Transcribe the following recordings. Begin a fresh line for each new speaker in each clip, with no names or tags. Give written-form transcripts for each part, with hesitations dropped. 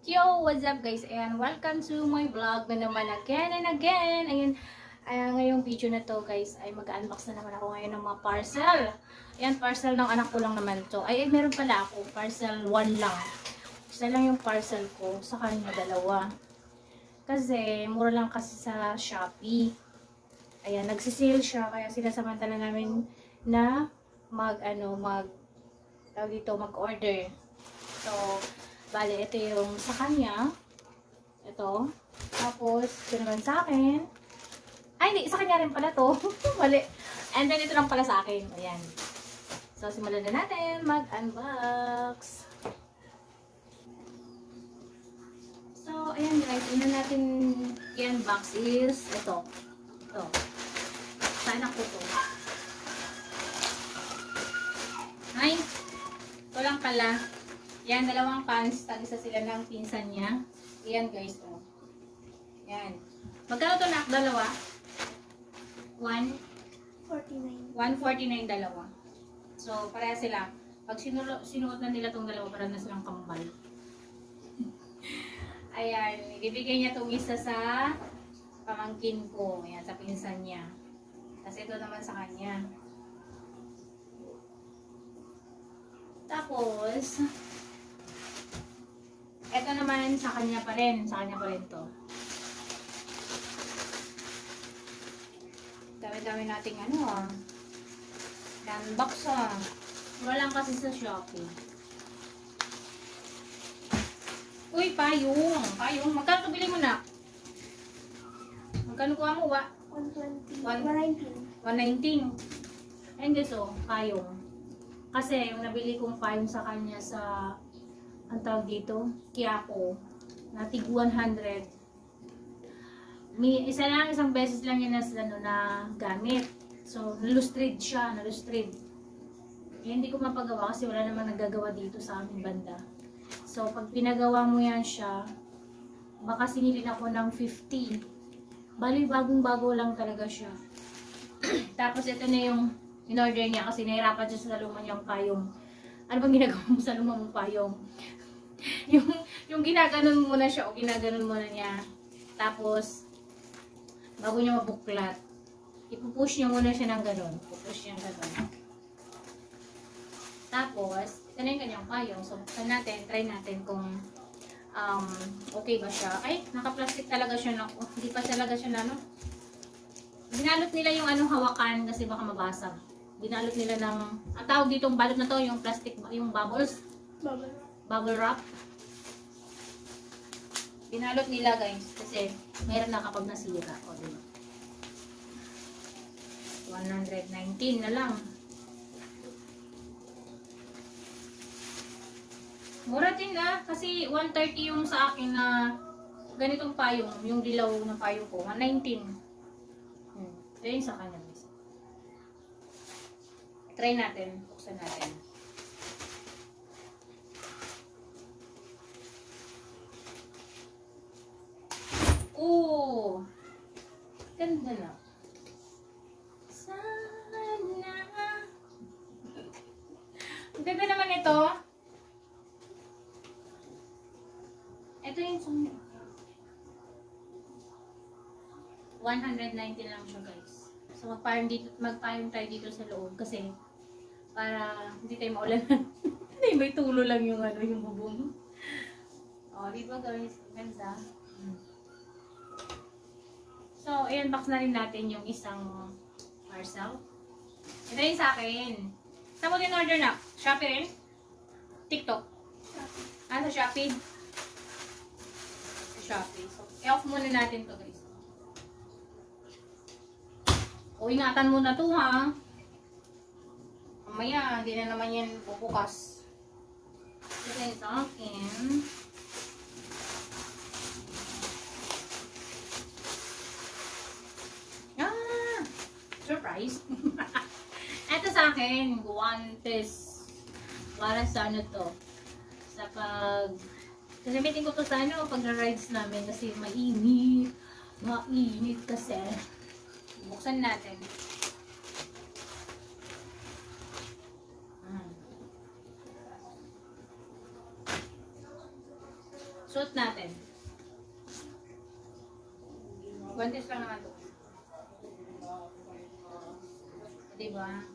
Yo! What's up guys? Ayan, welcome to my vlog na naman again and again. Ayan, ngayong video na to guys ay mag-unbox na naman ako ngayon ng mga parcel. Ayan, parcel ng anak ko lang naman to. Ay, meron pala ako. Parcel 1 lang. Isa lang yung parcel ko. Sa kanya dalawa. Kasi, mura lang kasi sa Shopee. Ayan, nagsisale siya. Kaya sinasamantala namin na mag-order. So, bale, ito yung sa kanya. Ito. Tapos, ito naman sa akin. Ay, hindi. Sa kanya rin pala to. Mali. And then, ito lang pala sa akin. Ayan. So, simulan na natin mag-unbox. So, ayan guys. Una natin i-unbox is ito. Ito. Sa anak ko to. Ay, ito lang pala. Yan, dalawang pants. Tag-isa sila ng pinsan niya. Yan guys, oh. Yan. Magkano ito nak? Dalawa?
149.
149 dalawa. So, pareha sila. Pag sinuot na nila itong dalawa, para na silang kambal. Ayan. Ibibigay niya itong isa sa pamangkin ko. Ayan, sa pinsan niya. Kasi ito naman sa kanya. Tapos, ito naman sa kanya pa rin. Sa kanya pa rin to. Dami-dami nating unbox Wala lang kasi sa Shopee. Uy, payong. Payong. Magkano ito bili mo na? Magkano kuha mo ba?
120.
119. Ayun guys, oh. Payong. Kasi yung nabili kong payong sa kanya sa ang tawag dito, Quiapo, na tig 100. Isang beses lang yan na gamit. So, nalustrid siya, nalustrid. Eh, hindi ko mapagawa kasi wala namang naggagawa dito sa aming banda. So, pag pinagawa mo yan siya, baka sinilin ako ng 50. Bali, bagong-bago lang talaga siya. Tapos, ito na yung in-order niya kasi nahirapan siya sa luma niyang payong. Ano bang ginagawa mo sa luma mong payong? yung ginaganon muna siya o ginaganon muna niya. Tapos, bago niya mabuklat, ipupush niya muna siya ng ganon. Pupush niya ng ganon. Tapos, ito na yung kanyang payong. So, buksan natin, try natin kung okay ba siya. Ay, naka-plastic talaga siya. Hindi pa talaga siya na, binalot nila yung hawakan kasi baka mabasag. Binalot nila ng, ang tawag ditong balot na to, yung plastic, yung bubbles. Bubble wrap. Binalot nila guys kasi mayroon na kapag nasira. O, diba? 119 na lang. Mura din kasi 130 yung sa akin na ganitong payong, yung dilaw na payong ko, 119. Ito yung sa kanya guys. Try natin, buksan natin. Oh! Ganda na. Sana. Ang ganda naman ito. Ito yung 119 lang siya guys. So magpayong tayo dito sa loob kasi para hindi tayo maulanan. Hindi, may tulo lang yung yung bubong. Oh, di ba guys? Ganda. So, i-unbox na rin natin yung isang parcel. Ito yung sa akin. Saan mo din order na? Shopee rin? TikTok? Sa Shopee? Sa Shopee. So, i-off muna natin to guys. O, ingatan mo na to ha. Mamaya, hindi na naman yan bubukas. Ito yung sa akin. Surprise. Ito sa akin, guantes. Para sa to? Sa gagamitin ko to sa pag-rides namin kasi mainit. Mainit kasi. Buksan natin. Suot natin. Guantes lang naman ito. Diba?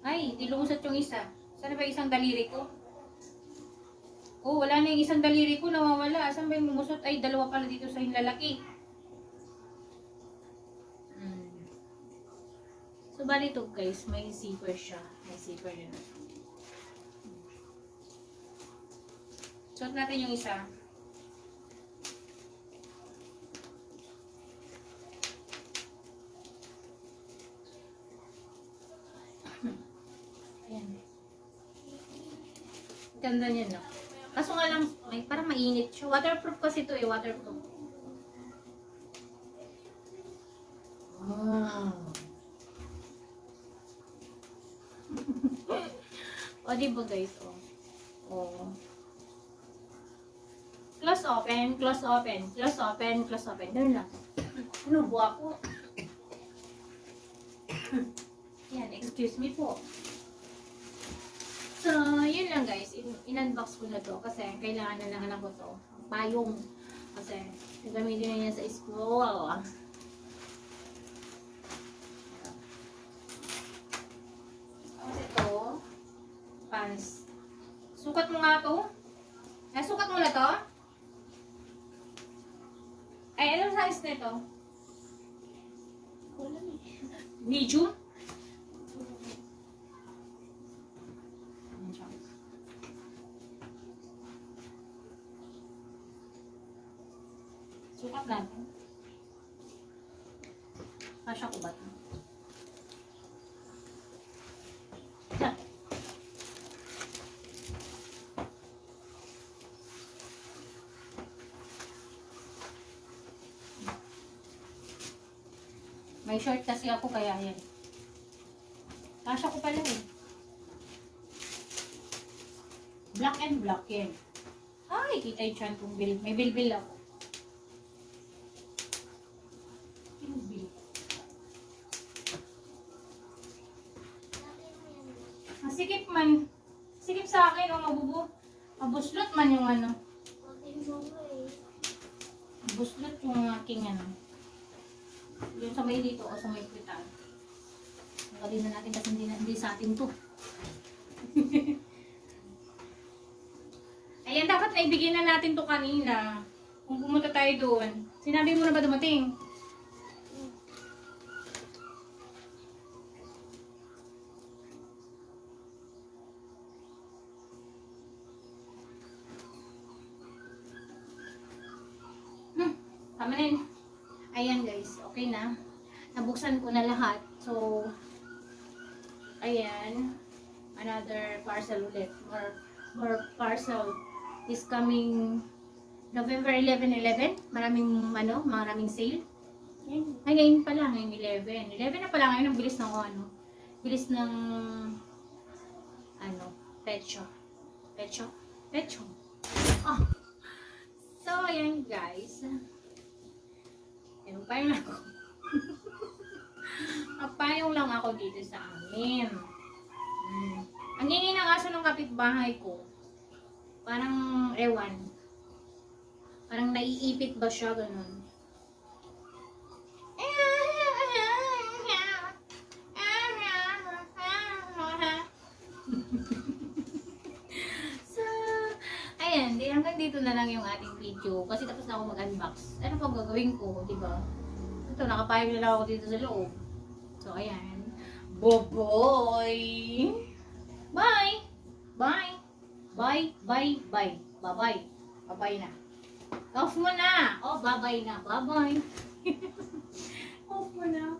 Ay, di lumusot yung isa. Saan ba isang daliri ko? Oh, wala na yung isang daliri ko. Nawawala. Saan ba yung lumusot? Ay, dalawa pala dito sa yung lalaki. So, bali ito guys. May zipper siya. May zipper yun. Suot natin yung isa. Ayan. Ganda niya, no? Kaso nga lang, parang mainit siya. Waterproof kasi ito eh, waterproof. Wow. O, diba guys, o. O. Close open, close open, close open, close open. Ganun lang. Ano, buwa ko. Yan, excuse me po. So, yun lang guys. In-unbox ko na to kasi kailangan na lang ko to. Payong. Kasi gagamitin na niya sa school. Tapos ito, pants. Sukat mo nga to. Sukat mo na to. Ay, anong size na ito? Medium? Sukat natin. Kasya ko ba ito? May short kasi ako kaya yan. Kasya ko pala eh. Black and black yan. Ay, kita yung chan kong bil. May bilbil ako. Sikip man. Sikip sa akin o mabuslot man yung ano. Mabuslot yung aking ano. Yung sa may dito o sa may kwitan. Nakalin na natin kasi hindi sa atin to. Ayan, dapat naibigay na natin to kanina. Kung pumunta tayo doon. Sinabi mo na ba dumating? Tama na yun. Ayan guys, okay na. Nabuksan ko na lahat. So, ayan. Another parcel ulit. More parcel is coming November 11/11. Maraming sale. Ay, ngayon pala, ngayon 11. 11 na pala ngayon, ang bilis ng bilis ng petso. Oh. So, ayan guys. Magpayong lang ako. Magpayong lang ako dito sa amin. Ang ingay ng aso ng kapitbahay ko. Parang ewan. Parang naiipit ba siya, ganun. So, ayan. Hanggang dito na lang yung ating video. Kasi tapos na ako mag-unbox. Ano pa gagawin ko, diba? Ito, nakapayag na lang ako dito sa loob. So, ayan. Boboy! Bye! Bye! Bye! Bye! Bye! Bye-bye! Bye-bye na. Off mo na! Oh, bye-bye na. Bye-bye! Off mo na.